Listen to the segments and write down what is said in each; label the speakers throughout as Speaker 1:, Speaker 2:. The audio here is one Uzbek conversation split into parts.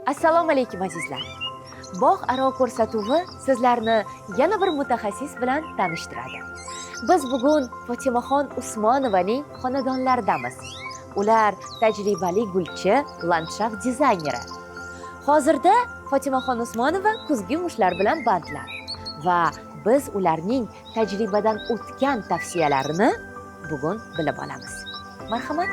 Speaker 1: Assalomu alaykum azizlar. Bog' aro ko'rsatuvi sizlarni yana bir mutaxassis bilan tanishtiradi. Biz bugun Fotimaxon Usmonovaning xonadonlaridamiz. Ular tajribali gulchi, landshaft dizayneri. Hozirda Fotimaxon Usmonova kuzgi mushlar bilan bandlar va biz ularning tajribadan o'tgan tavsiyalarini bugun bilib olamiz. Marhamat.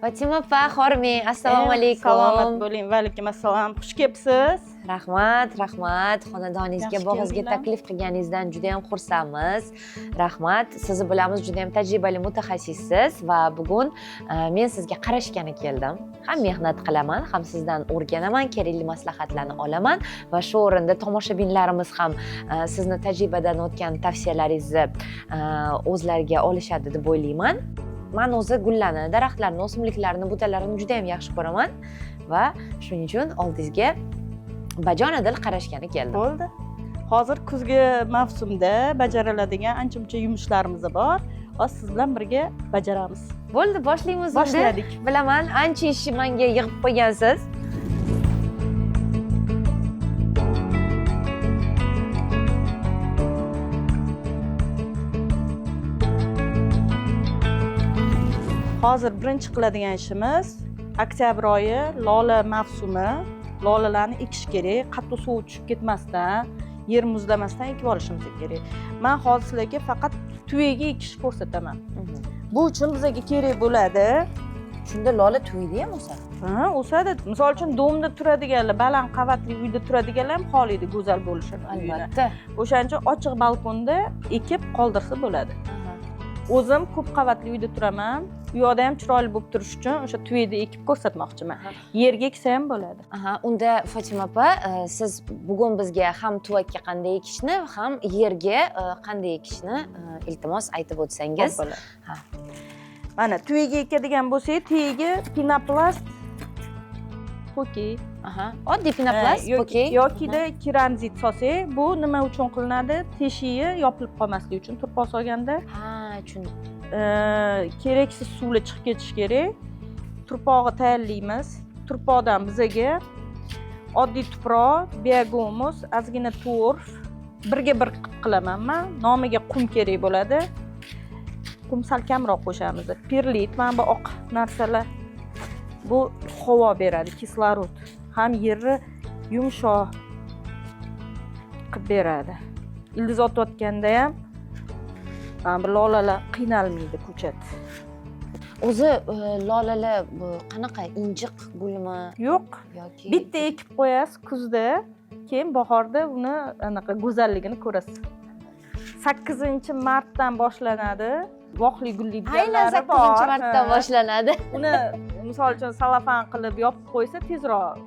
Speaker 1: Fatima opa, xorming. Assalomu alaykum.
Speaker 2: Salomat bo'ling. Va alaykum assalom. Xush kelibsiz.
Speaker 1: Rahmat. Xonadoningizga,
Speaker 2: Yaxshi
Speaker 1: bog'ingizga
Speaker 2: keldinglar.
Speaker 1: taklif qilganingizdan juda ham xursandmiz. Rahmat. Sizni bilamiz, juda ham tajribali mutaxassissiz va bugun men sizga qarashgani keldim. Ham mehnat qilaman, ham sizdan o'rganaman, kerakli maslahatlarni olaman va shu o'rinda tomoshabinlarimiz ham sizni tajribadan o'tgan tavsiyalaringizni o'zlariga olishadi deb o'ylayman. Men o'zi gullarni, daraxtlarni, o'simliklarni, butalarini juda ham yaxshi ko'raman va shuning uchun oldingizga bajonidil qarashgani keldim.
Speaker 2: Bo'ldi. Hozir kuzgi mavsumda bajariladigan ancha-muncha yumushlarimiz bor. Hozir siz bilan birga bajaramiz.
Speaker 1: Bo'ldi, boshlaymiz endi.
Speaker 2: Boshladik.
Speaker 1: Bilaman, ancha ishni menga yig'ib qo'ygansiz.
Speaker 2: Hozir birinchi qiladigan ishimiz oktyabr oyi lola mavsumi. Lolalarni ekish kerak, qattiq suv tushib ketmasdan, yer muzlamasdan ekib olishimiz kerak. Men hozir sizlarga faqat tuyaga ekishni ko'rsataman. Bu uchun bizga kerak bo'ladi.
Speaker 1: Shunda lola to'ydi ham o'sadi.
Speaker 2: Ha, o'sadi. Misol uchun domda turadiganlar, baland qavatli uyda turadiganlar ham xohlaydi go'zal bo'lishini.
Speaker 1: Albatta.
Speaker 2: O'shaning uchun ochiq balkonda ekib qoldirsa bo'ladi. O'zim ko'p qavatli uyda turaman. U yoqda ham chiroyli bo'lib turish uchun o'sha tuyada ekib ko'rsatmoqchiman. Yerga eksa ham bo'ladi.
Speaker 1: Unda Fatima opa, siz bugun bizga ham tuvakka qanday ekishni, ham yerga qanday ekishni iltimos aytib o'tsangiz.
Speaker 2: Bo'ladi. Mana tuyaga ekadigan bo'lsak, tuyaga pinoplast poki.
Speaker 1: Oddiy pinoplast poki
Speaker 2: Yokida keramzit solsak, bu nima uchun qilinadi? Teshigi yopilib qolmasligi uchun turpoq solganda.
Speaker 1: Tushundim.
Speaker 2: Keraksiz suvlar chiqib ketish kerak. Turpog'i tayyorlaymiz. Turpoqdan bizaga oddiy tuproq, biogomus, ozgina torf, birga bir qilaman men. Nomiga qum kerak bo'ladi. Qum sal kamroq qo'shamiz. Perlit, mana bu oq narsalar. Bu havo beradi, kislorod. Ham yerni yumshoq qilib beradi. Ildiz otayotganda ham bu lolalar qiynalmaydi, ko'chat.
Speaker 1: O'zi lolalar qanaqa, injiq gulmi?
Speaker 2: Yo'q,
Speaker 1: yoki
Speaker 2: bitta ekib qo'yasiz kuzda, keyin bahorda uni anaqa go'zalligini ko'rasiz. 8-martdan boshlanadi. Voqli gullaydiganlari bor.
Speaker 1: Aynan 8-martdan boshlanadi.
Speaker 2: Uni misol uchun salafan qilib yopib qo'ysa, tezroq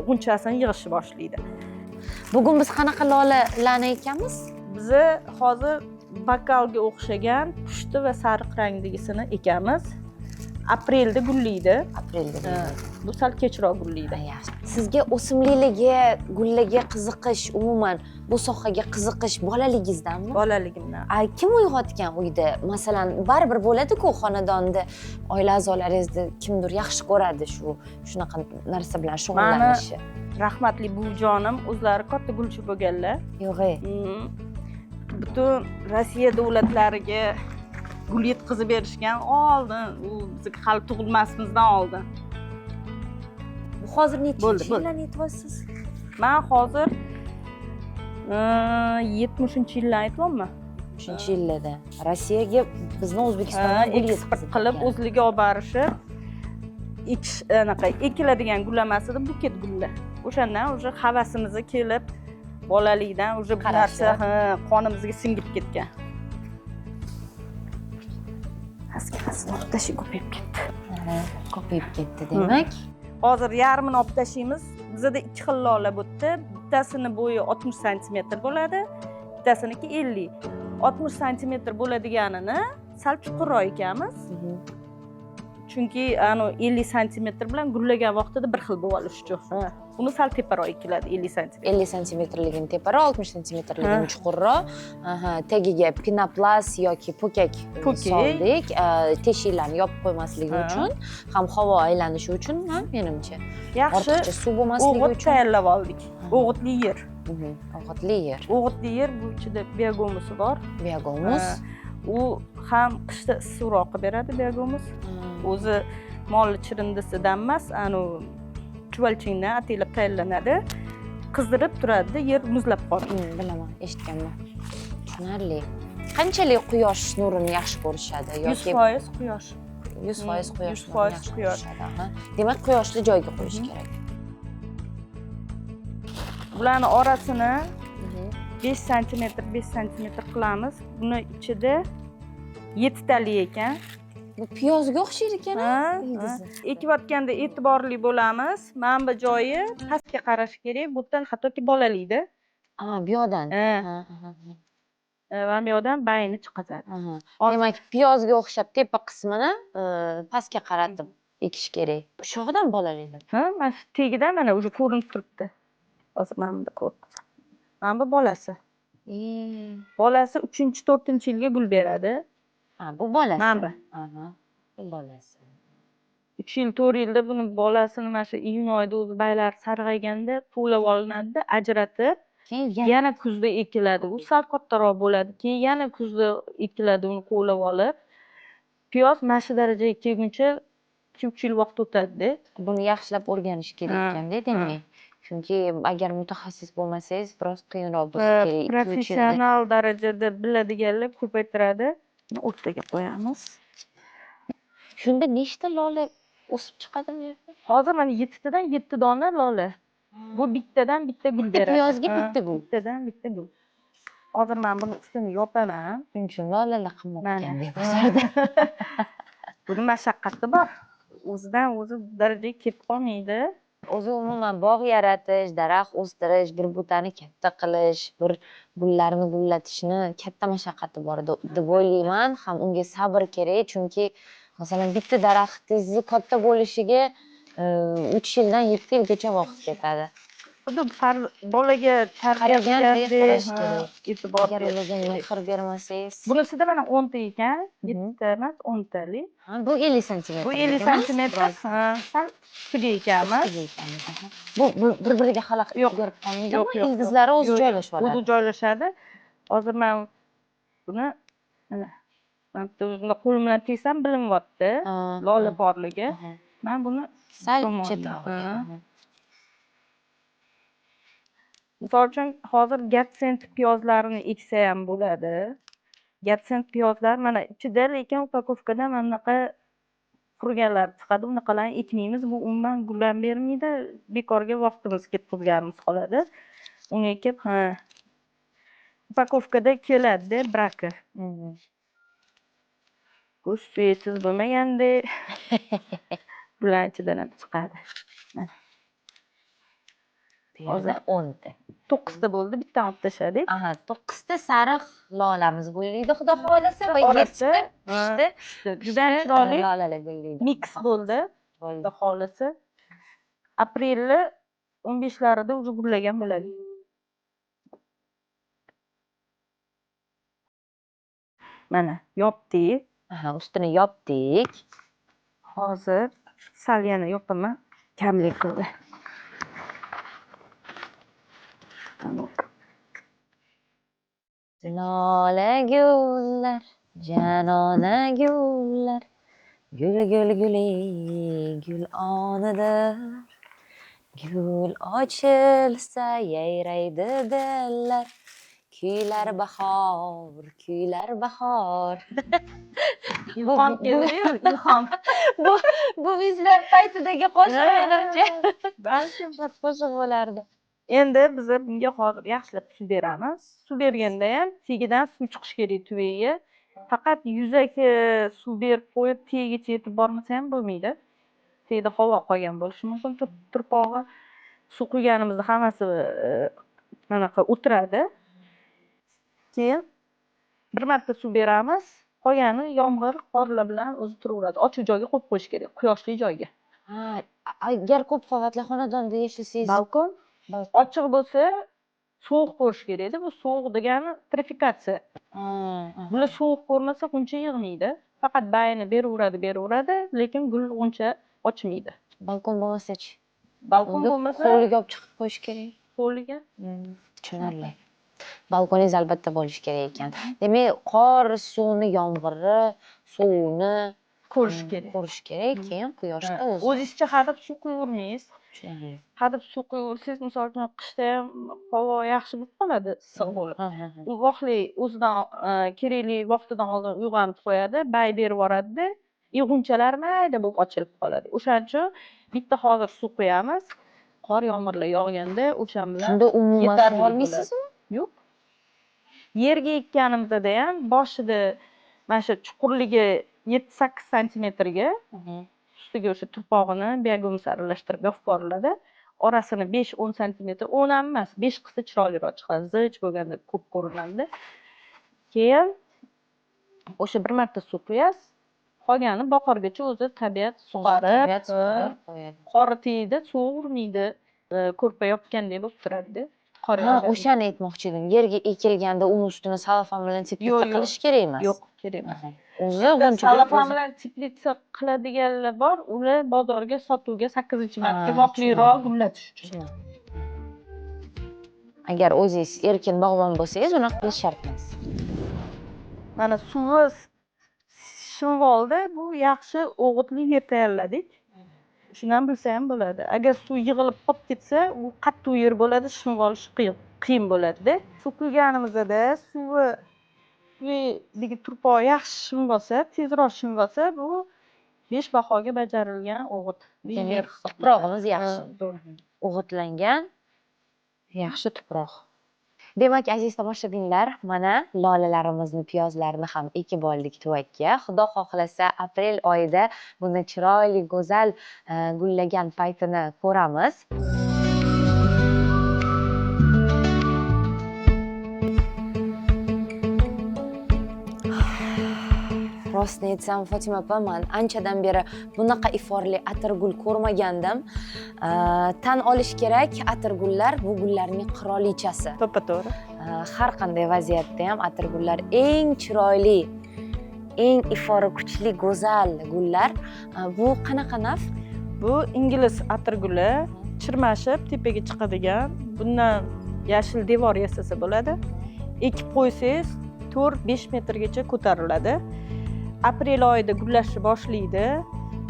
Speaker 2: g'unchasini yig'ishni boshlaydi.
Speaker 1: Bugun biz qanaqa lolalarni ekamiz?
Speaker 2: Biz hozir bokalga o'xshagan pushti va sariq rangdagisini ekamiz. Aprelda gullaydi. Bu sal kechroq gullaydi.
Speaker 1: Sizga o'simliklarga, gullarga qiziqish, umuman bu sohaga qiziqish bolaligingizdanmi?
Speaker 2: Bolaligimdan.
Speaker 1: Kim uyg'otgan uyda? Masalan, baribir bo'ladi-ku xonadonda oila a'zolaringizni kimdir yaxshi ko'radi shunaqa narsa bilan shug'ullanishni.
Speaker 2: Rahmatli buvijonim o'zlari katta gulchi bo'lganlar.
Speaker 1: Yo'g'e.
Speaker 2: Butun Rossiya davlatlariga gul yetkazib berishgan oldin, u biz hali tug'ilmasimizdan oldin.
Speaker 1: Bu hozir nechinchi
Speaker 2: Bo'ldi.
Speaker 1: yillarni aytyapsiz?
Speaker 2: Men hozir 70-yillarni aytyapman.
Speaker 1: 70-yillarda Rossiyaga bizni O'zbekistondan gul
Speaker 2: eksport qilib o'zligi olib borishib, anaqa ekiladigan gul emas edi, buket gullar. O'shandan уже havasimizni kelib, bolalikdan уже bu narsa qonimizga singib ketgan. Asli obdashi ko'payib ketdi.
Speaker 1: Ko'payib ketdi demak.
Speaker 2: Hozir yarmini olib tashlaymiz. Bizda 2 xil lola bo'ldi. Bittasini bo'yi 60 sm bo'ladi, bittasiniki 50. 60 sm bo'ladiganini sal chuqurroq ekamiz. chunki 50 santimetr bilan gullagan vaqtida bir xil bo'lib olishi uchun. Uni sal teparoq ekiladi 50 santimetr.
Speaker 1: 50 santimetrligini teparoq, 60 santimetrligini chuqurroq. Tagiga pinoplast yoki po'kak soldik. Teshiklarni yopib qo'ymasligi uchun, ham havo aylanishi uchun, menimcha.
Speaker 2: Yaxshi.
Speaker 1: Ortiqcha suv bo'lmasligi
Speaker 2: O'g'it
Speaker 1: uchun.
Speaker 2: tayyorlab oldik. O'g'itli yer.
Speaker 1: O'g'itli yer.
Speaker 2: O'g'itli yer, bu ichida biogomusi bor.
Speaker 1: Biogomus.
Speaker 2: U ham qishda issiqroq qilib beradi biogomus. O'zi molli chirindisidan emas, chuvalchingdan ataylab tayyorlanadi. Qizdirib turadi, yer muzlab qoladi.
Speaker 1: Bilaman, eshitganman. Tushunarli. Qanchalik quyosh nurini yaxshi ko'rishadi yoki
Speaker 2: 100% quyosh.
Speaker 1: 100% quyosh
Speaker 2: 100% quyosh.
Speaker 1: Demak, quyoshli joyga qo'yish kerak.
Speaker 2: Bularni orasini 5 santimetr qilamiz. Buni ichida 7 tali ekan.
Speaker 1: Bu piyozga o'xshaydi ekan.
Speaker 2: Ekayotganda e'tiborli bo'lamiz. Mana bu joyi pastga qarash kerak. Bu yerdan hattoki bolalikda.
Speaker 1: Bu yoqdan.
Speaker 2: Mana bu yoqdan bayni chiqadi.
Speaker 1: Demak, piyozga o'xshab tepa qismini pastga qaratib ekish kerak. Shu yoqdan bolalikda.
Speaker 2: Mana shu tagidan mana уже ko'rinib turibdi. Hozir mana bunda ko'rib. Mana bu bolasi. Bolasi 3-4-yilga gul beradi.
Speaker 1: Bu bolasi.
Speaker 2: Mana bu.
Speaker 1: Bu bolasi.
Speaker 2: 3 yil, 4 yilda buni bolasini mana shu iyun oyida o'zi baylar sarg'ayganda to'lab olinadi, ajratib, yana kuzda ekiladi. U sal kattaroq bo'ladi. Keyin yana kuzda ekiladi, uni qo'lab olib. Piyoz mana shu darajaga kelguncha 2-3 yil vaqt o'tadi-da.
Speaker 1: Buni yaxshilab o'rganish kerak ekanda, demak. Chunki agar mutaxassis bo'lmasangiz, biroz qiyinroq bo'lsa kerak.
Speaker 2: Professional darajada biladiganlar ko'paytiradi. O'rtaga qo'yamiz.
Speaker 1: Shunda nechta lola o'sib chiqadi bu yerda?
Speaker 2: Hozir mana 7 tadan 7 dona lola. Bu bittadan bitta gul beradi.
Speaker 1: Piyozga bitta gul.
Speaker 2: Bittadan bitta gul. Hozir men buni ustini yopaman.
Speaker 1: Shuning uchun lolalar qimmatgan deb bosardi.
Speaker 2: Buni mashaqqati bor. O'zidan o'zi darajaga kelib qolmaydi.
Speaker 1: O'zi umuman bog' yaratish, daraxt o'stirish, bir butani katta qilish, bir gullarni gullatishni katta mashaqqati bor deb o'ylayman. Ham unga sabr kerak, chunki masalan bitta daraxtingizni katta bo'lishiga 3 yildan 7 yilgacha vaqt ketadi.
Speaker 2: Xuddi bolaga
Speaker 1: qaragandek qarash kerak.
Speaker 2: E'tibor
Speaker 1: Agar ularga mehr bermasangiz.
Speaker 2: Bunisida mana 10 ta ekan, 7 ta emas, 10 talik.
Speaker 1: Bu 50 santimetr.
Speaker 2: Bu 50 santimetr. Sal ustiga ekanmiz.
Speaker 1: Bu bir-biriga xalaqit berib qolmaydimi? Ildizlari o'zi joylashib oladi.
Speaker 2: O'zi joylashadi. Hozir men buni mana qo'lim bilan tegsam bilinyapti. Lola borligi. Men buni
Speaker 1: sal chetroq.
Speaker 2: Misol uchun hozir gatsent piyozlarini eksa ham bo'ladi. Gatsent piyozlar mana ichida, lekin upakovkada mana bunaqa qurganlar chiqadi. Unaqalarni ekmaymiz. Bu umuman gullan bermaydi. Bekorga vaqtimiz ketkazganimiz qoladi. Uni ekib, upakovkada keladi braka. Go'sht suysiz bo'lmaganda bular ichidan ham chiqadi. Hozir
Speaker 1: 10 ta.
Speaker 2: 9 ta bo'ldi, bittani olib tashladik.
Speaker 1: 9 ta sariq lolamiz bo'ldi, xudo xolasa, va 7 ta
Speaker 2: juda chiroyli
Speaker 1: lolalar bo'ldi.
Speaker 2: mix bo'ldi. Xudo xolasa. Aprelni 15larida уже gullagan bo'ladi. Mana yopdik.
Speaker 1: Ustini yopdik.
Speaker 2: Hozir sal yana yopaman. Kamlik qildi.
Speaker 1: Lola gullar, janona gullar, gul guli gul onidir. Gul ochilsa yayraydi dillar, kuylar bahor, kuylar bahor.
Speaker 2: Ilhom keldi-yu, ilhom.
Speaker 1: Bu bizlar paytidagi qo'shiq menimcha. Balkim qo'shiq bo'lardi.
Speaker 2: Endi biz bunga hozir yaxshilab suv beramiz. Suv berganda ham tagidan suv chiqishi kerak tuvagiga. Faqat yuzaki suv berib qo'yib tagigacha yetib bormasa ham bo'lmaydi. Tagida havo qolgan bo'lishi mumkin. Turpog'i suv quyganimizda hammasi manaqa o'tiradi. Keyin bir marta suv beramiz. Qolgani yomg'ir, qorlar bilan o'zi turaveradi. Ochiq joyga qo'yib qo'yish kerak, quyoshli joyga.
Speaker 1: Ha, agar ko'p qavatli xonadonda yashasangiz,
Speaker 2: Balkon ochiq bo'lsa, sovuq ko'rish kerak-da. Bu sovuq degani trifikatsiya. Bular sovuq ko'rmasa g'uncha yig'maydi. Faqat bayini beraveradi, lekin gul g'uncha ochmaydi.
Speaker 1: balkon bo'lmasa-chi?
Speaker 2: Balkon bo'lmasa,
Speaker 1: hovliga olib chiqib qo'yish kerak.
Speaker 2: hovliga.
Speaker 1: Tushunarli. Balkoningiz albatta bo'lishi kerak ekan. Demak, qor, suvni, yomg'irni, suvni
Speaker 2: Ko'rish kerak.
Speaker 1: ko'rish kerak, keyin quyoshda o'zi.
Speaker 2: O'zingizcha hadeb suv quyvermaysiz.
Speaker 1: Tushunarli.
Speaker 2: Hadeb suv quyversangiz, misol uchun qishda ham havo yaxshi bo'lib qoladi, issiq bo'lib. U vaqtli o'zidan kerakli vaqtidan oldin uyg'onib qo'yadi, bay berib yuboradida, g'unchalar mayda bo'lib ochilib qoladi. O'shaning uchun bitta hozir suv quyamiz. Qor, yomg'irlar yog'ganda o'shan bilan
Speaker 1: Shunda umuman
Speaker 2: yetarli
Speaker 1: suv olmaysizmi?
Speaker 2: Yo'q. Yerga ekkanimizda ham boshida mana shu chuqurligi 7-8 santimetrga ustiga o'sha turpog'ini biogumus aralashtirib yopib yuboriladi. Orasini 5-10 santimetr, 10 ham emas, 5 qilsa chiroyliroq chiqadi. Zich bo'lganda ko'p ko'rinadi. Keyin o'sha bir marta suv quyasiz. Qolgani bahorgacha o'zi tabiat sug'arib
Speaker 1: qo'yadi.
Speaker 2: qori tegdi, suv urmaydi. Ko'rpa yopgandek bo'lib turadi.
Speaker 1: Ha, o'shani aytmoqchi edim. Yerga ekilganda uni ustini salofan bilan teplitsa qilish kerak emas.
Speaker 2: Yo'q, kerak emas.
Speaker 1: O'zi g'uncha
Speaker 2: salofan bilan teplitsa qiladiganlar bor, ular bozorga sotuvga 8-marta vaqtliroq gullatish uchun.
Speaker 1: Agar o'zingiz erkin bog'bon bo'lsangiz, unaqa qilish shart emas.
Speaker 2: Mana suvi shimvolda bu yaxshi o'g'itli yer tayyorladik. Shuni ham bilsa ham bo'ladi. Agar suv yig'ilib qolib ketsa, u qattiq yer bo'ladi, shimvolish qiyin bo'ladi-da. Suv quyganimizda suvi turpoq yaxshi shimvolsa, tezroq shimvolsa, bu 5 bahoga bajarilgan o'g'it.
Speaker 1: Demak, tuprog'imiz yaxshi. O'g'itlangan yaxshi tuproq. Demak, aziz tomoshabinlar, mana lolalarimizni, piyozlarni ham ekib oldik tuvakka. Xudo xohlasa, aprel oyida bunday chiroyli, go'zal gullagan paytini ko'ramiz. Rostni aytsam, Fotima opa, men anchadan beri bunaqa iforli atirgul ko'rmagandim. Tan olish kerak, atirgullar bu gullarning qirolichasi.
Speaker 2: To'ppa-to'g'ri.
Speaker 1: Har qanday vaziyatda ham atirgullar eng chiroyli, eng ifori kuchli, go'zal gullar. Bu qanaqa nav?
Speaker 2: Bu ingliz atirguli, chirmashib tepaga chiqadigan, bundan yashil devor yasasa bo'ladi. Ekib qo'ysangiz 4-5 metrgacha ko'tariladi. Aprel oyida gullashni boshlaydi.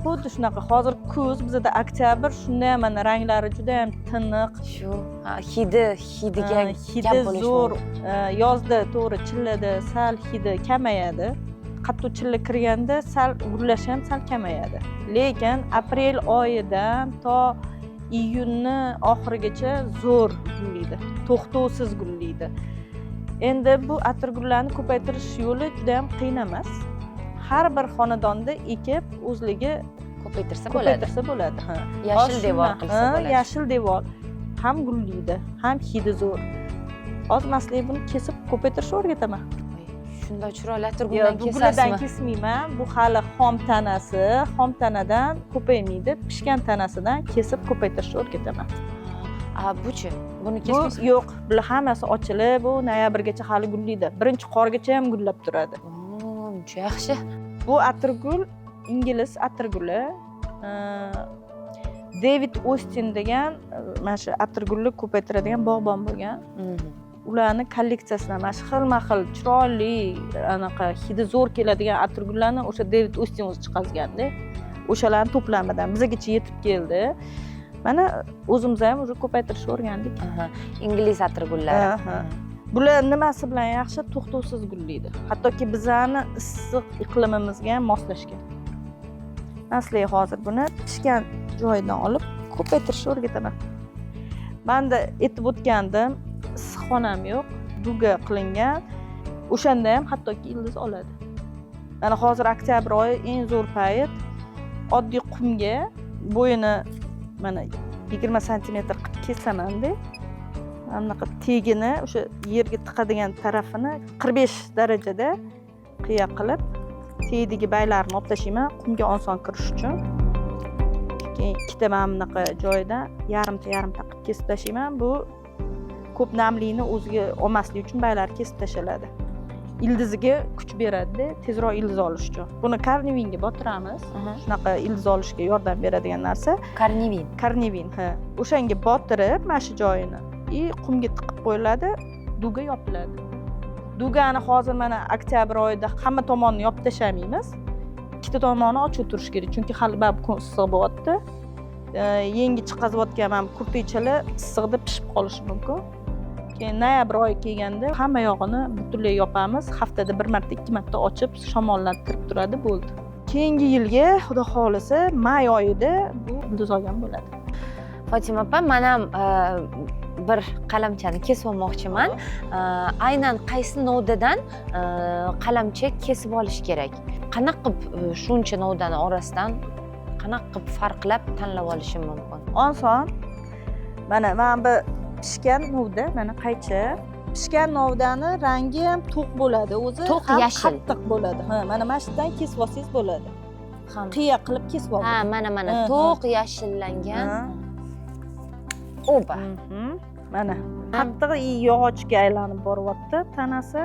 Speaker 2: Xuddi shunaqa, hozir kuz, bizda oktyabr, shunda ham mana ranglari juda ham tiniq.
Speaker 1: Shu hidiga
Speaker 2: hidi zo'r. Yozda to'g'ri chillada sal hidi kamayadi. Qattiq chilla kirganda sal gullash ham sal kamayadi. Lekin aprel oyidan to iyunni oxirigacha zo'r gullaydi. To'xtovsiz gullaydi. Endi bu atirgullarni ko'paytirish yo'li juda ham qiyin emas. Har bir xonadonda ekib o'zligi
Speaker 1: ko'paytirsa
Speaker 2: bo'ladi.
Speaker 1: Yashil devor qilsa bo'ladi.
Speaker 2: Yashil devor ham gullaydi, ham hidi zo'r. Hozir maslahat buni kesib ko'paytirishni o'rgataman.
Speaker 1: Shunday chiroyli atirguldan kesasizmi?
Speaker 2: Bulardan kesmayman. Bu hali xom tanasi, xom tanadan ko'paymaydi. Pishgan tanasidan kesib ko'paytirishni o'rgataman.
Speaker 1: Buchi? Buni kesmaysiz?
Speaker 2: Yo'q, bular hammasi ochilib, bu noyabrgacha hali gullaydi. Birinchi qorgacha ham gullab turadi.
Speaker 1: Juda yaxshi.
Speaker 2: Bu atirgul ingliz atirguli. David Austin degan mana shu atirgulni ko'paytiradigan bog'bon bo'lgan. Ularni kolleksiyasidan mana shu xilma-xil chiroyli, anaqa hidi zo'r keladigan atirgullarni o'sha David Austin o'zi chiqazganda, o'shalarni to'plamidan bizgacha yetib keldi. Mana o'zimiz ham уже ko'paytirishni o'rgandik.
Speaker 1: Ingliz atirgullari.
Speaker 2: Bular nimasi bilan yaxshi? To'xtovsiz gullaydi. Hattoki bizani issiq iqlimimizga ham moslashgan. Maslahat hozir buni pishgan joyidan olib ko'paytirishni o'rgataman. Menda aytib o'tgandim, issiqxonam yo'q, duga qilingan. O'shanda ham hattoki ildiz oladi. Mana hozir oktyabr oyi eng zo'r payt. Oddiy qumga bo'yini mana 20 santimetr qilib kesaman-da. Anaqa tegini o'sha yerga tiqadigan tarafini 45 darajada qiya qilib teyidagi baylarni olib tashlayman qumga oson kirish uchun. Keyin ikkita mana bunaqa joyida yarimta qilib kesib tashlayman. Bu ko'p namlikni o'ziga olmaslik uchun baylar kesib tashaladi. Ildiziga kuch beradi, tezroq ildiz olish uchun. Buni karnivinga botiramiz. Shunaqa ildiz olishga yordam beradigan narsa. Karnivin, ha. O'shanga botirib, mana shu joyini qumga tiqib qo'yiladi, duga yopiladi. Dugani hozir mana oktyabr oyida hamma tomonni yopib tashlamaymiz. Ikkita tomoni ochiq turishi kerak, chunki hali kun issiq bo'lyapti. Yangi chiqazayotgan mana kurtaychalar issiqda pishib qolishi mumkin. Keyin noyabr oyi kelganda hamma yog'ini butunlay yopamiz. Haftada bir marta, ikki marta ochib, shamollantirib turadi, bo'ldi. Keyingi yilga xudo xolisa may oyida bu ildiz olgan bo'ladi.
Speaker 1: Fotima opa, men ham bir qalamchani kesib olmoqchiman. Aynan qaysi novdadan qalamcha kesib olish kerak? Qanaqa qilib shuncha novdani orasidan qanaqa qilib farqlab tanlab olishim mumkin?
Speaker 2: Oson. Mana bu pishgan novda, mana qaychi. Pishgan novdani rangi ham to'q bo'ladi, o'zi ham qattiq bo'ladi. Ha, mana shundan kesib olsangiz bo'ladi. Qiya qilib kesib olasiz.
Speaker 1: Ha, mana to'q yashillangan. Oba.
Speaker 2: Mana qattiq yog'ochga aylanib boryapti tanasi.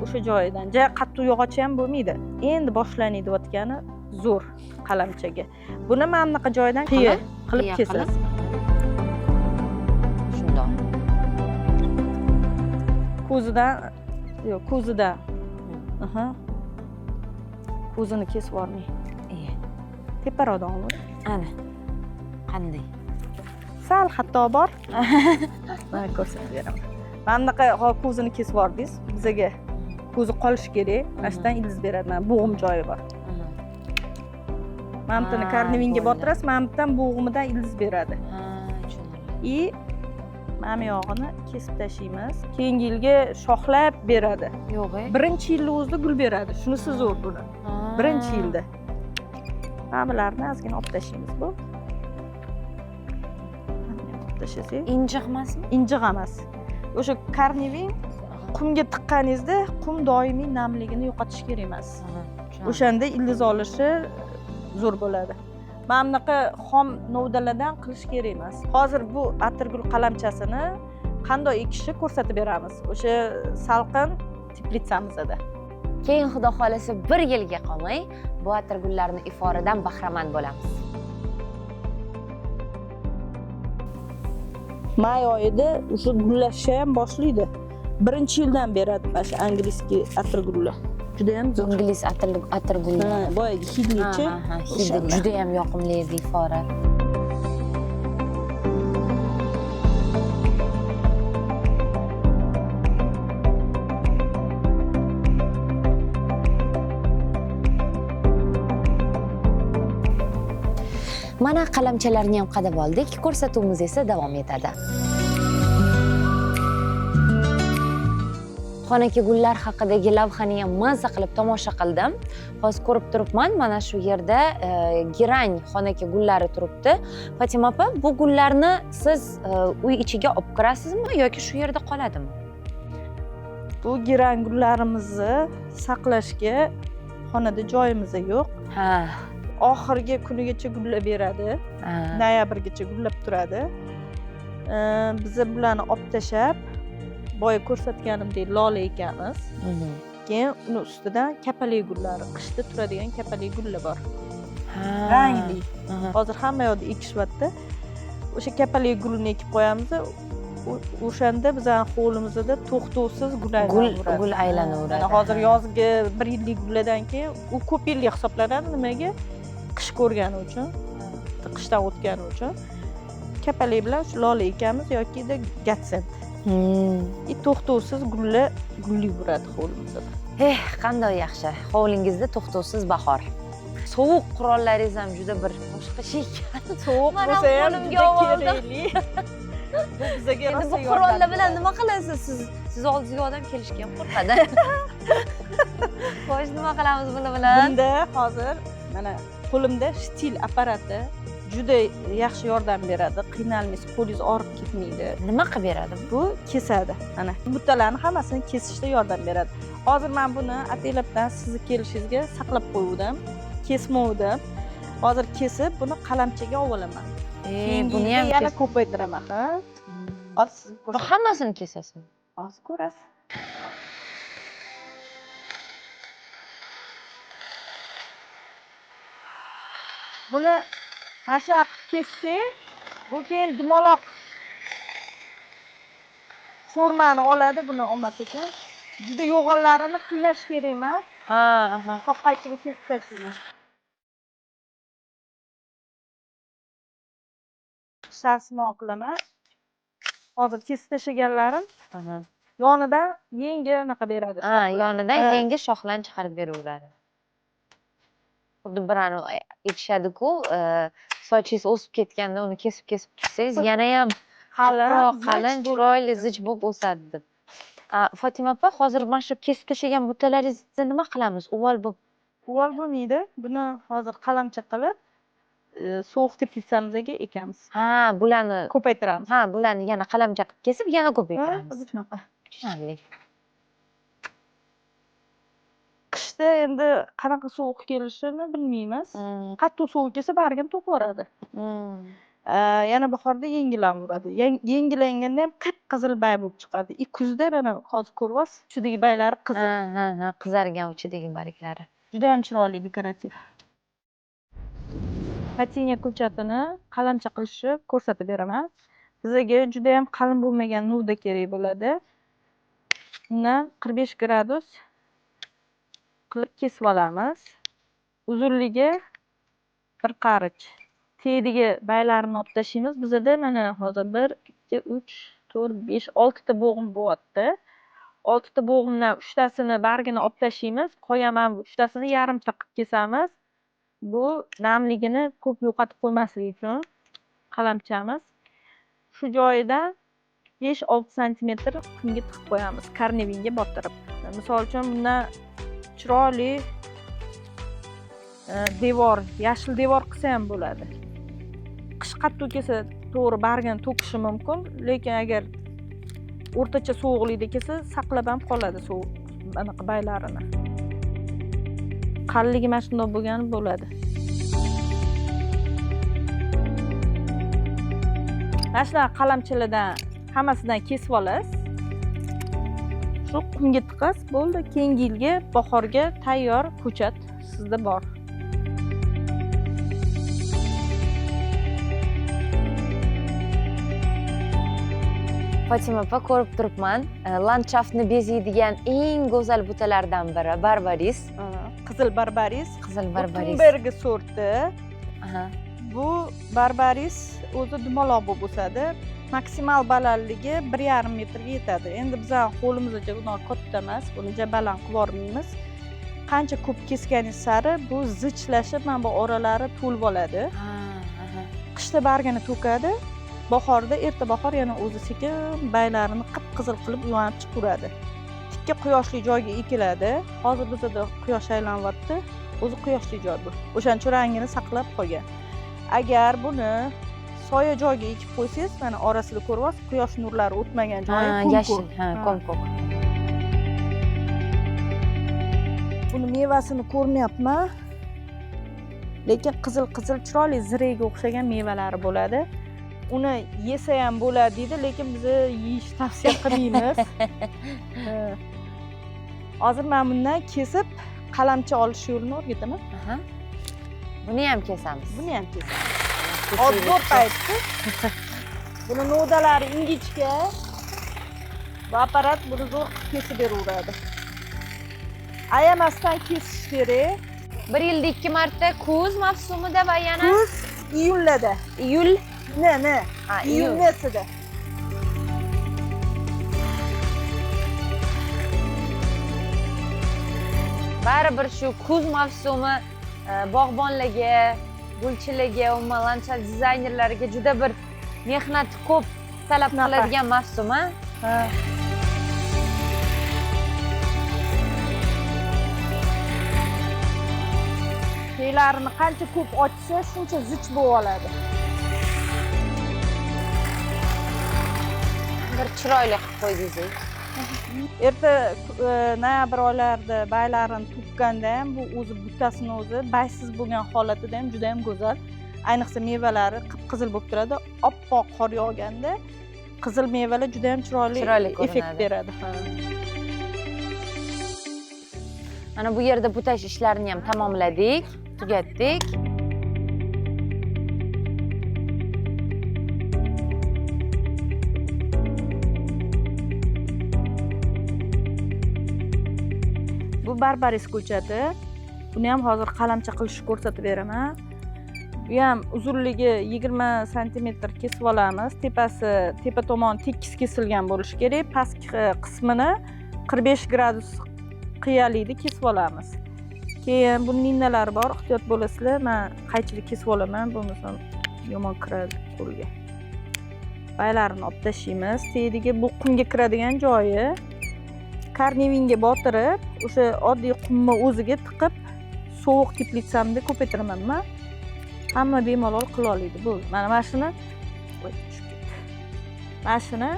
Speaker 2: O'sha joyidan. Qattiq yog'och ham bo'lmaydi. Endi boshlanadi deyotgani zo'r qalamchaga. Buni mana bunaqa joydan qiya qilib kesasiz.
Speaker 1: Shundoq.
Speaker 2: Ko'zidan. Ko'zini kesib olmay. Teparoqdan ol.
Speaker 1: Ana. Qanday?
Speaker 2: Sal hatto bor. Mana ko'rsatib beraman. Mana bunaqa ko'zini kesib oldingiz. Bizga ko'zi qolishi kerak. Mana shundan ildiz beradi. Mana bo'g'im joyi bor. Mana buni karnivinga botirasiz, mana bundan bo'g'imidan ildiz beradi. Mana bu yog'ini kesib tashlaymiz. Keyingi yilga shoxlab beradi.
Speaker 1: Yo'q.
Speaker 2: Birinchi yilda o'zida gul beradi. Shunisi zo'r buni. Birinchi yilda. Mana bularni ozgina olib tashlaymiz bu. Tashlasangiz.
Speaker 1: Injiq emasmi?
Speaker 2: Injiq emas. O'sha karnivin qumga tiqqaningizda qum doimiy namligini yo'qotish kerak emas. O'shanda ildiz olishi zo'r bo'ladi. Mana bunaqa xom novdalardan qilish kerak emas. Hozir bu atirgul qalamchasini qanday ekishni ko'rsatib beramiz. O'sha salqin teplitsamizda.
Speaker 1: Keyin xudo xolasa 1 yilga qolmay bu atirgullarning iforidan bahramand bo'lamiz.
Speaker 2: May oyida o'sha gullashni ham boshlaydi. Birinchi yildan beradi mana shu angliskiy atirgullar. Juda ham zo'r.
Speaker 1: Ingliz atirgullar.
Speaker 2: Ha, boyagi hidlichi.
Speaker 1: Hidi juda ham yoqimli ifora. Mana qalamchalarni ham qadab oldik. Ko'rsatuvimiz esa davom etadi. Xonaki gullar haqidagi lavhani ham mazza qilib tomosha qildim. Hozir ko'rib turibman, mana shu yerda girang xonaki gullari turibdi. Fotima opa, bu gullarni siz uy ichiga olib kirasizmi yoki shu yerda qoladimi?
Speaker 2: Bu girang gullarimizni saqlashga xonada joyimiz yo'q.
Speaker 1: Ha.
Speaker 2: Oxirgi kunigacha gullab beradi. Noyabrgacha gullab turadi. Biz bularni olib tashab, boya ko'rsatganimdek lola ekamiz. Keyin uni ustidan kapalak gullari, qishda turadigan kapalak gullar bor. Rangli. Hozir hamma yoqda ekishyapti. O'sha kapalak gulni ekib qo'yamiz. O'shanda bizning hovlimizda to'xtovsiz gul
Speaker 1: aylanaveradi.
Speaker 2: Hozir yozgi 1 yillik gullardan keyin u ko'p yillik hisoblanadi. Nimaga? Qish ko'rgani uchun, qishdan o'tgani uchun kapalak bilan shu lola ekamiz yoki gatsent. To'xtovsiz gulli yuradi hovlimizda.
Speaker 1: Qanday yaxshi. Hovlingizda to'xtovsiz bahor. Sovuq qurollaringiz ham juda bir boshqa shay ekan.
Speaker 2: Sovuq bo'lsa ham juda kerakli. Bu bizga
Speaker 1: rosa yordam. Bu qurollar bilan nima qilasiz? Siz oldingizga odam kelishga ham qo'rqadi. Xo'sh, nima qilamiz buni bilan?
Speaker 2: Bunda hozir mana qo'limda shtil apparati juda yaxshi yordam beradi. Qiynalmaysiz, qo'lingiz og'rib ketmaydi.
Speaker 1: Nima qilib beradi?
Speaker 2: Bu kesadi. Mana buttalarni hammasini kesishda yordam beradi. Hozir men buni ataylabdan sizni kelishingizga saqlab qo'ydim. Kesmovdim. Hozir kesib, buni qalamchaga olib olaman.
Speaker 1: Buni ham
Speaker 2: yana ko'paytiraman, ha?
Speaker 1: Bu hammasini kesasiz.
Speaker 2: Hozir ko'rasiz. Buni tashlab kessak, bu keyin dumaloq formani oladi, buni olmas ekan. Juda yo'g'onlarini qiynash kerak emas.
Speaker 1: Ha, aha.
Speaker 2: Qopqachiga kesib tashlayman. Shasni qilaman. Hozir kesib tashlaganlarim yonidan yengil anaqa beradi.
Speaker 1: Ha, yonidan yengil shoxlarni chiqarib beraveradi. Xuddi birani ekishadi-ku, sochingiz o'sib ketganda uni kesib tursangiz, yana ham qalin, chiroyli, zich bo'lib o'sadi deb. Fotima opa, hozir mana shu kesib tashlagan butalaringizni nima qilamiz? Uvol
Speaker 2: bo'lmaydi. Buni hozir qalamcha qilib, sovuq teplitsamizga ekamiz.
Speaker 1: Ha, bularni
Speaker 2: Ko'paytiramiz.
Speaker 1: Ha, bularni yana qalamcha qilib kesib, yana ko'paytiramiz.
Speaker 2: Shunaqa.
Speaker 1: Tushunarli.
Speaker 2: Qishda endi qanaqa sovuq kelishini bilmaymiz. Qattiq sovuq kelsa bargam to'kib yuboradi. Yana bahorda yengillanadi. Yengillanganda ham qip-qizil bay bo'lib chiqadi. Kuzda mana hozir ko'ryapsiz, ichidagi baylari qizil.
Speaker 1: Ha, qizargan ichidagi barglari.
Speaker 2: Juda ham chiroyli, dekorativ. Patinya ko'chatini qalamcha qilishni ko'rsatib beraman. Bizga juda ham qalin bo'lmagan nuda kerak bo'ladi. Undan 45 gradus qilib kesib olamiz. Uzunligi 1 qarich. Tedagi baylarini olib tashlaymiz. Bizda mana hozir 1, 2, 3, 4, 5, 6 ta bo'g'im bo'lyapti. 6 ta bo'g'imdan 3 tasini bargini olib tashlaymiz. Qolgan 3 tasini yarimta qilib kesamiz. Bu namligini ko'p yo'qotib qo'ymasligi uchun qalamchamiz. Shu joyidan 5-6 sm qumga tiqib qo'yamiz, karnevinga botirib. Misol uchun bundan chiroyli devor, yashil devor qilsa ham bo'ladi. Qish qattiq kelsa, to'g'ri bargini to'kishi mumkin, lekin agar o'rtacha sovuqlikda kelsa, saqlab ham qoladi sovuq anaqa baylarini. Qalinligi mana shunday bo'lgani bo'ladi. Mana shunaqa qalamchalardan hammasidan kesib olasiz. Shu qumga tiqasiz, bo'ldi. Keyingi yilga bahorga tayyor ko'chat sizda bor.
Speaker 1: Fotima opa, ko'rib turibman, landshaftni bezaydigan eng go'zal butalardan biri barbaris.
Speaker 2: Qizil barbaris. Thunberg sorti. Bu barbaris o'zi dumaloq bo'lib o'sadi. Maksimal balandligi 1,5 metrga yetadi. Endi bizning qo'limizcha undan katta emas, buni baland qilib yormaymiz. Qancha ko'p kesganingiz sari bu zichlashib, mana bu oralari to'lib oladi. Qishda bargini to'kadi. Bahorda, erta bahor yana o'zi sekin baylarini qip-qizil qilib uyg'onib chiqaveradi. Tikka quyoshli joyga ekiladi. Hozir bizda quyosh aylanyapti. O'zi quyoshli joy bu. O'shaning uchun rangini saqlab qolgan. Agar buni soya joyga ekib qo'ysangiz, mana orasida ko'ryapsiz, quyosh nurlari o'tmagan joyi
Speaker 1: yashil, ko'm-ko'k.
Speaker 2: Buni mevasini ko'rmayapman. Lekin qizil-qizil chiroyli ziraga o'xshagan mevalari bo'ladi. Uni yesa ham bo'ladi deydi, lekin biz yeyish tavsiya qilmaymiz. Hozir men bundan kesib qalamcha olish yo'lini o'rgataman.
Speaker 1: Buni ham kesamiz.
Speaker 2: Hozir zo'r paytda. Buni nodalari ingichka. Bu apparat buni zo'r kesib beraveradi. Ayamasdan kesish kerak.
Speaker 1: 1 yilda 2 marta kuz mavsumida va yana
Speaker 2: kuz iyulda.
Speaker 1: Iyul
Speaker 2: Ne. Iyulda.
Speaker 1: Baribir shu kuz mavsumi bog'bonlarga, gulchilarga, umuman landshaft dizaynerlariga juda bir mehnat ko'p talab qiladigan mavsum, ha?
Speaker 2: Keylarini qancha ko'p ochsa, shuncha zich bo'lib oladi.
Speaker 1: Bir chiroyli qilib qo'ydingiz.
Speaker 2: erta noyabr oylarida baylarini tuqqanda ham bu o'zi butasini o'zi baysiz bo'lgan holatida ham juda ham go'zal. Ayniqsa mevalari qip-qizil bo'lib turadi. Oppoq qor yog'ganda qizil mevalar juda ham chiroyli effekt beradi.
Speaker 1: Mana bu yerda butash ishlarini ham tamomladik, tugatdik.
Speaker 2: Bu barbaris ko'chati. Buni ham hozir qalamcha qilishni ko'rsatib beraman. Bu ham uzunligi 20 sm kesib olamiz. Tepa tomoni tekis kesilgan bo'lishi kerak. Pastki qismini 45 gradus qiyalikda kesib olamiz. Keyin bu ninnalari bor, ehtiyot bo'lasizlar. Men qaychili kesib olaman, bo'lmasam yomon kiradi qo'lga. Baylarini olib tashlaymiz. Tediga bu qumga kiradigan joyi. Karnivinga botirib, o'sha oddiy qumni o'ziga tiqib, sovuq teplitsamda ko'paytiraman men. Hamma bemalol qila oladi. Bo'ldi. Mana shuni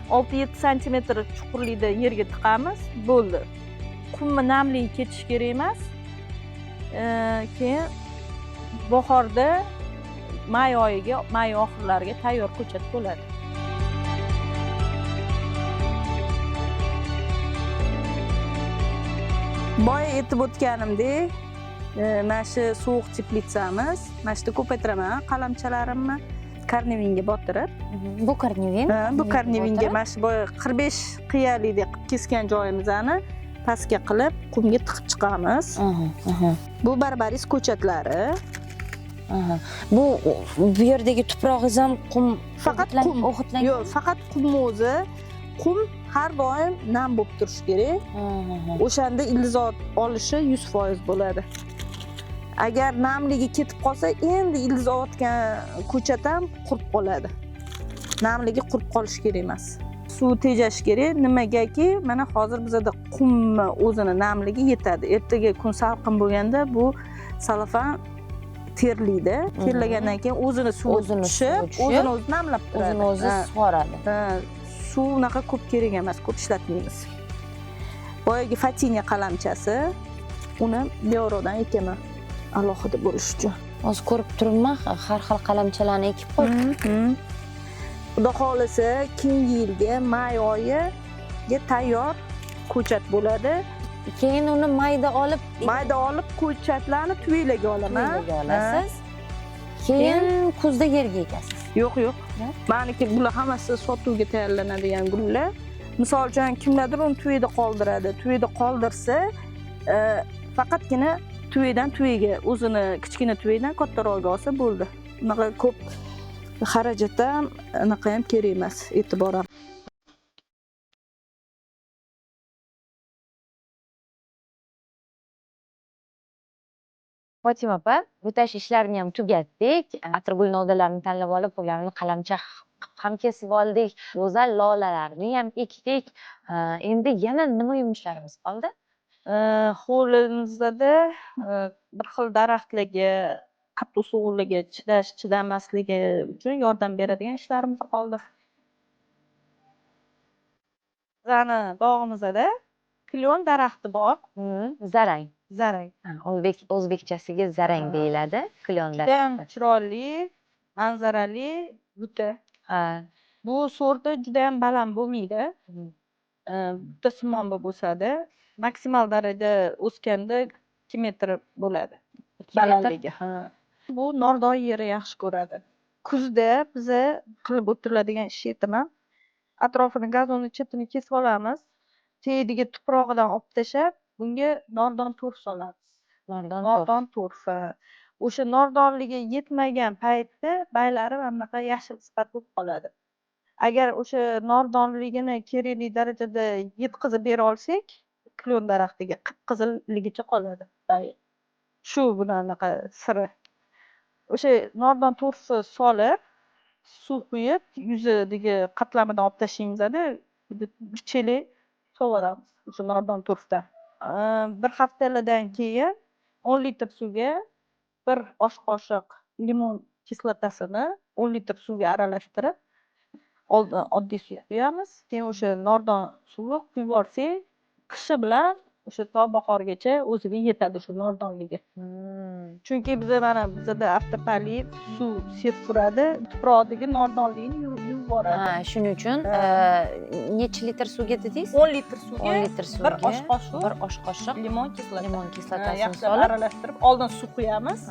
Speaker 2: 6-7 sm chuqurlikda yerga tiqamiz. Bo'ldi. Qumni namligi ketish kerak emas. Keyin bahorda may oxirlariga tayyor ko'chat bo'ladi. Boya aytib o'tganimdek, mana shu sovuq teplitsamiz, mana shu ko'paytiraman qalamchalarimni karnivinga botirib.
Speaker 1: Bu karnivin?
Speaker 2: Bu karnivinga mana shu boya 45 qiyalikda kesgan joyimizni pastga qilib qumga tiqib chiqamiz. Bu barbaris ko'chatlari.
Speaker 1: Bu yerdagi tuprog'ingiz ham qum,
Speaker 2: faqat qum o'g'itlangan. Yo'q, faqat qum o'zi. Qum har doim nam bo'lib turishi kerak. O'shanda ildizot olishi 100% bo'ladi. Agar namligi ketib qolsa, endi ildiz otgan ko'chat ham qurib qoladi. Namligi qurib qolishi kerak emas. Suv tejash kerak. Nimagaki, mana hozir bizda qumni o'zini namligi yetadi. Ertaga kun salqin bo'lganda bu salafan terlaydi. Terlagandan keyin o'zini suvi tushib, o'zini o'zi namlab turadi.
Speaker 1: O'zini o'zi sug'oradi.
Speaker 2: Suv unaqa ko'p kerak emas, ko'p ishlatmaymiz. Boyagi Fatinya qalamchasi, uni Beorodan ekaman alohida bo'lish uchun.
Speaker 1: Hozir ko'rib turibman, har xil qalamchalarni ekib qo'yib.
Speaker 2: Xudo xolisa, keyingi yilga may oyiga tayyor ko'chat bo'ladi.
Speaker 1: Keyin uni mayda olib
Speaker 2: ko'chatlarni tuviylarga olaman.
Speaker 1: Tuviylarga olasiz. Keyin kuzda yerga ekasiz.
Speaker 2: Yo'q. Meniki bular hammasi sotuvga tayyorlanadigan gullar. Misol uchun kimlardir uni tuvida qoldiradi. Tuvida qoldirsa, faqatgina tuvidan tuviga, o'zini kichkina tuvidan kattaroqga olsa bo'ldi. Unaqa ko'p xarajat ham, unaqa ham kerak emas, e'tibor ham.
Speaker 1: Fotima opa, butash ishlarini ham tugatdik. Atirgul novdalarini tanlab olib, ularni qalamcha ham kesib oldik. Go'zal lolalarni ham ekdik. Endi yana nima yumushlarimiz qoldi?
Speaker 2: Hovlimizda bir xil daraxtlarga, qattiq sovuqlarga chidamasligi uchun yordam beradigan ishlarimiz qoldi. Bizani bog'imizda klyon daraxti bor.
Speaker 1: Zarang.
Speaker 2: Zarang.
Speaker 1: O'zbekchasiga zarang deyiladi. Klonlar.
Speaker 2: Juda ham chiroyli, manzarali buta. Bu sorti juda ham baland bo'lmaydi. Butasimon bo'lsa-da, maksimal darajada o'sganda 2 metr bo'ladi. Balandligi. Bu nordon yeri yaxshi ko'radi. Kuzda biza qilib o'tiriladigan ish aytaman. Atrofini gazonni chetini kesib olamiz. Tediga tuprog'idan olib tashlab, bunga nordon turf solamiz. Nordon turf. O'sha nordonligi yetmagan paytda baylari mana bunaqa yashil sifat bo'lib qoladi. Agar o'sha nordonligini kerakli darajada yetkazib bera olsak, klyon daraxtiga qip-qizilligicha qoladi. Shu bunaqa siri. O'sha nordon turfni solib, suv quyib, yuzidagi qatlamidan olib tashlaymizda, bir chelak sovuramiz o'sha nordon turfdan. Bir haftalardan keyin 10 litr suvga 1 osh qoshiq limon kislotasini 10 litr suvga aralashtirib oldin oddiy suv quyamiz, keyin o'sha nordon suvi quyib yuborsak, qishi bilan o'sha to bahorgacha o'ziga yetadi o'sha nordonligi. Chunki bizada avtopaliv suv sepib turadi, tuproqdagi nordonligini yuvib yuboradi.
Speaker 1: Ha, shuning uchun necha litr suvga dedingiz?
Speaker 2: 10 litr suvga
Speaker 1: 10 litr suvga
Speaker 2: bir osh qoshiq
Speaker 1: bir osh qoshiq
Speaker 2: limon kislotasi.
Speaker 1: limon kislotasini
Speaker 2: Yaxshilab
Speaker 1: solib,
Speaker 2: aralashtirib, oldin suv quyamiz.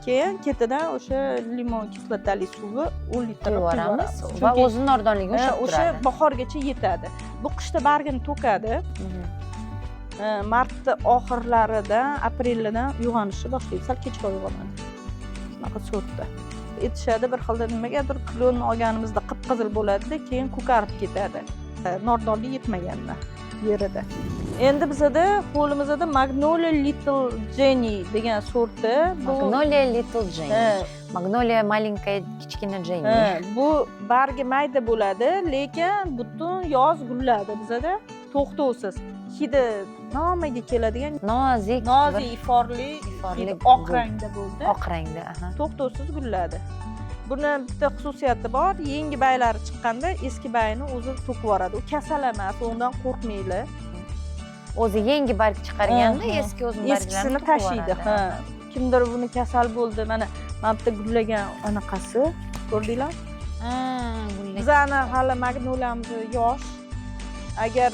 Speaker 2: Keyin ketidan o'sha limon kislotali suvni 10 litr
Speaker 1: quyib yuboramiz va
Speaker 2: Chunki
Speaker 1: o'zi nordonligi ushlab
Speaker 2: o'sha
Speaker 1: turadi.
Speaker 2: bahorgacha yetadi. Bu qishda bargini to'kadi. Martda oxirlaridan, apreldan uyg'onishni boshlaydi. Sal kechroq uyg'onadi. Shunaqa sortda. Aytishadi bir xilda nimagadir klonni olganimizda qip-qizil bo'ladi-da, keyin ko'karib ketadi. Nordonlik yetmaganda yerida. Endi bizada qo'limizda Magnolia Little Jenny degan sorti.
Speaker 1: Magnolia Little Jenny. Magnolia маленькая kichkina Jenny.
Speaker 2: Bu bargi mayda bo'ladi, lekin butun yoz gulladi bizada. To'xtovsiz. Hidi nomiga keladigan
Speaker 1: Nozik
Speaker 2: iforli oq rangda bo'ldi.
Speaker 1: Oq rangda,
Speaker 2: To'xtovsiz gulladi. Buni bitta xususiyati bor, yangi baylari chiqqanda eski bayni o'zi to'kib yuboradi. U kasal emas, undan qo'rqmanglar.
Speaker 1: O'zi yangi barg chiqarganda eski o'zini
Speaker 2: eskisini tashiydi. Kimdir buni kasal bo'ldi, mana bitta gullagan anaqasi, ko'rdinglar? Bizani hali magnoliyamiz yosh. Agar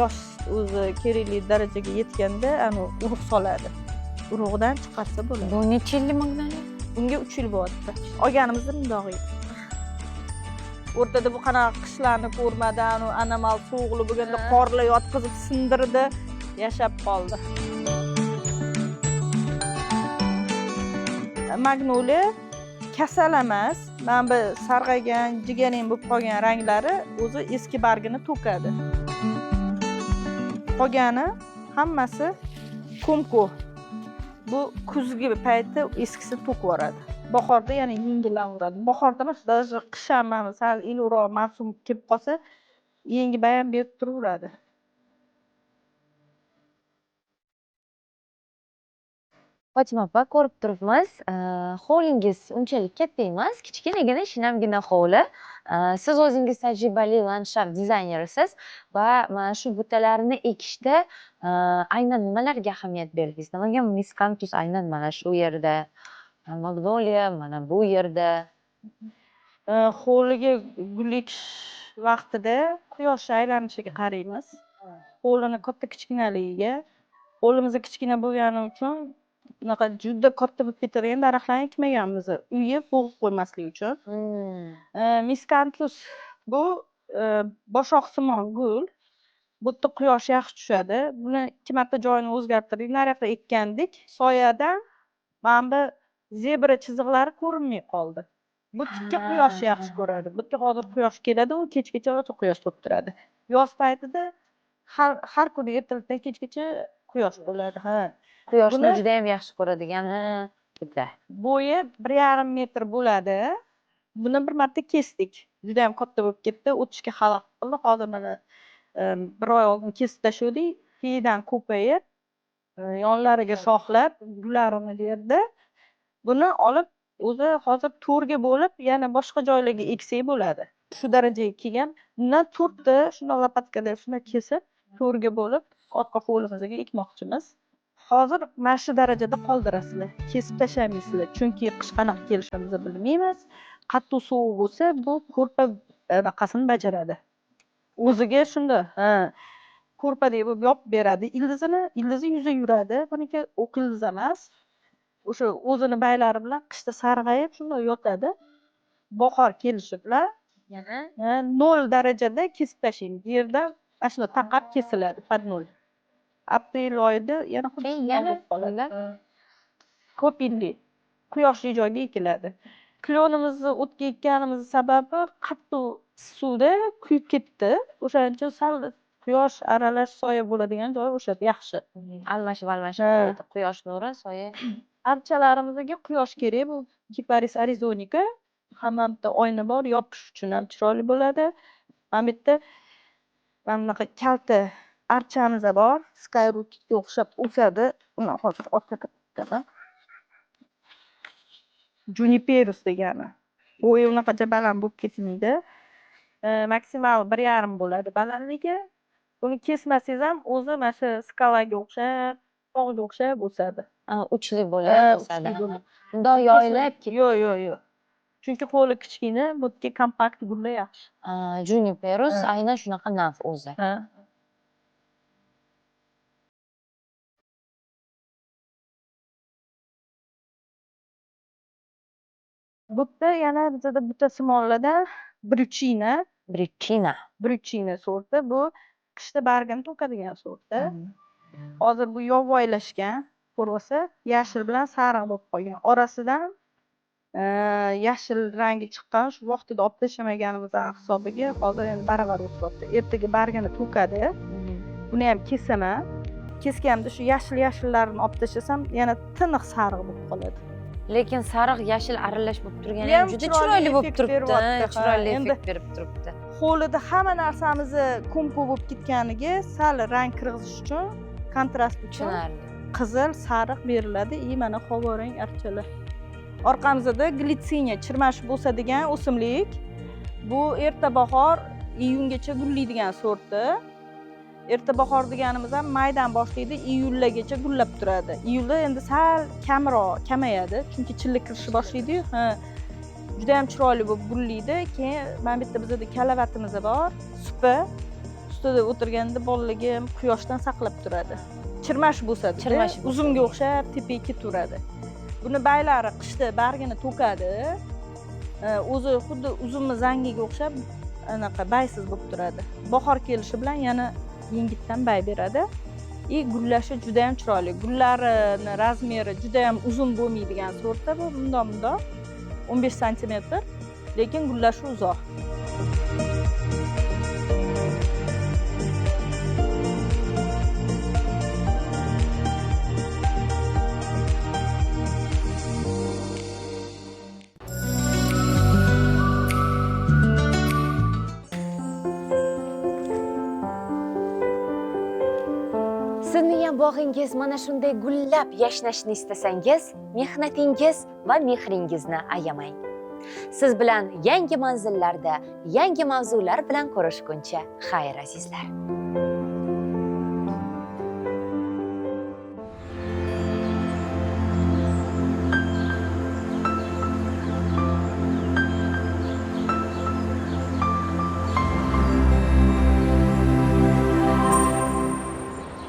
Speaker 2: yosh o'zi kerakli darajaga yetganda ani urug' soladi. Urug'dan chiqarsa bo'ladi.
Speaker 1: Bu necha yillik magnoliya?
Speaker 2: Bunga 3 yil bo'lyapti. Olganimizda bundoq edi. O'rtada bu qanaqa qishlarni ko'rmadi, anomal sovuqli bo'lganda qorlar yotqizib sindirdi, yashab qoldi. Magnoliya kasal emas. Mana bu sarg'aygan, jiganing bo'lib qolgan ranglari o'zi eski bargini to'kadi. Qolgani hammasi ko'mko. Bu kuzgi payti eskisini to'kib yuboradi. Bahorda yana yengillanadi. Bahorda emas, даже qish ham sal iliqroq mavsum kelib qolsa, yangi bayam berib turaveradi.
Speaker 1: Fotima opa, ko'rib turibmiz, hovlingiz unchalik katta emas, kichkinagina shinamgina hovli. Siz o'zingiz tajribali landshaft dizaynerisiz va mana shu butalarni ekishda aynan nimalarga ahamiyat berdingiz? Nimaga miskantus aynan mana shu yerda, Magnolia mana bu yerda?
Speaker 2: Hovliga gul ekish vaqtida quyosh aylanishiga qaraymiz. Hovlini katta kichkinaligiga, hovlimiz kichkina bo'lgani uchun bunaqa juda katta bo'lib ketadigan daraxtlarni ekmaganmiz. Uyga bo'g'ib qo'ymaslik uchun. Miskantus bu boshoqsimon gul. Bu yerda quyosh yaxshi tushadi. Buni 2 marta joyini o'zgartirdik. Nariyoqda ekkandik. Soyadan mana bu zebra chiziqlari ko'rinmay qoldi. Bu tikka quyosh yaxshi ko'radi. Bu yerga hozir quyosh keladi, u kechgacha quyosh turib turadi. Yoz paytida har kuni ertalabdan kechgacha quyosh bo'ladi.
Speaker 1: Quyoshni juda ham yaxshi ko'radigani buda.
Speaker 2: Bo'yi 1,5 metr bo'ladi. Buni bir marta kesdik. Juda ham katta bo'lib ketdi. O'tishga xalaqit qildi. Hozir mana bir oy oldin kesib tashladik. Keyidan ko'payib, yonlariga shoxlab, gullarini berdi. Buni olib o'zi hozir to'rga bo'lib, yana boshqa joylarga eksak bo'ladi. Shu darajaga kelgan. Bundan 4 ta shunday lopatkada shunday kesib, to'rga bo'lib, orqa hovlimizga ekmoqchimiz. Hozir mana shu darajada qoldirasizlar. Kesib tashlamaysizlar, chunki qish qanaqa kelishimizni bilmaymiz. Qattiq sovuq bo'lsa, bu ko'rpa anaqasini bajaradi. O'ziga shunda, ko'rpadek bo'lib yopib beradi ildizi yuzi yuradi. Buniki o'q ildiz emas. O'sha o'zini baylari bilan qishda sarg'ayib shunday yotadi. Bahor kelishi bilan yana 0 darajada kesib tashlang. Yerdan mana shunday taqab kesiladi pod 0. Aprel oyida yana qoladi. Ko'p yillik quyoshli joyga ekiladi. Klonimizni o'tga ekkanimiz sababi qattiq suvda kuyib ketdi. O'shaning uchun sal quyosh aralash soya bo'ladigan joy o'sha yaxshi.
Speaker 1: Almashib quyosh nuri, soya.
Speaker 2: Archalarimizga quyosh kerak. Bu Kiparis arizonica. Hammamda oyna bor, yopish uchun ham chiroyli bo'ladi. Mana bu yerda mana bunaqa kalta archamiz bor. Skyrootga o'xshab o'sadi. Uni hozir o'tkazaman. Juniperus degani. Bo'yi unaqa baland bo'lib ketmaydi. maksimal 1,5 bo'ladi balandligi. Buni kesmasangiz ham o'zi mana shu skalaga o'xshab, tog'ga o'xshab o'sadi.
Speaker 1: Uchli bo'lib o'sadi. Bundoq yoyilib
Speaker 2: Yo'q. Chunki qo'li kichkina, bu yerga kompakt gullar yaxshi.
Speaker 1: Juniperus aynan shunaqa nav o'zi.
Speaker 2: Bu yerda yana bizada butasimollardan Bruchina sorti. Bu qishda bargini to'kadigan sorti. Hozir bu yovvoyilashgan, ko'rsa, yashil bilan sariq bo'lib qolgan. Orasidan yashil rangi chiqqan, shu vaqtida olib tashlamaganimiz hisobiga hozir endi baravar o'syapti. Ertaga bargini to'kadi. Buni ham kesaman. Kesganimda shu yashillarni olib tashlasam, yana tiniq sariq bo'lib qoladi.
Speaker 1: Lekin sariq yashil aralash bo'lib turgani ham juda chiroyli bo'lib turibdi. Chiroyli effekt berib turibdi.
Speaker 2: Qo'lida hamma narsamizni ko'm-ko'm bo'lib ketganiga sal rang kirg'izish uchun, kontrast uchun qizil, sariq beriladi. Mana havorang archalar. Orqamizda glitsiniya chirmash bo'ladigan o'simlik. Bu erta bahor, iyungacha gullaydigan sorti. Erta bahor deganimiz ham maydan boshlaydi, iyulgacha gullab turadi. Iyulda endi sal kamayadi, chunki chillik kirishni boshlaydi-yu. Juda ham chiroyli bo'lib gullaydi. Keyin mana bu yerda bizda kalavatimiz bor, supa. Ustida o'tirganda bolalarga ham quyoshdan saqlab turadi. Chirmash bo'ladi. Uzumga o'xshab tepaga ketaveradi. Buni baylari qishda bargini to'kadi. O'zi xuddi uzumni zangiga o'xshab anaqa baysiz bo'lib turadi. Bahor kelishi bilan yana yengitdan bay beradi. Gullashi juda ham chiroyli. Gullarini razmeri juda ham uzun bo'lmaydigan sortda bu. Bundoq 15 sm, lekin gullashi uzoq.
Speaker 1: Sizning ham bog'ingiz mana shunday gullab yashnashni istasangiz, mehnatingiz va mehringizni ayamang. Siz bilan yangi manzillarda, yangi mavzular bilan ko'rishguncha, xayr azizlar.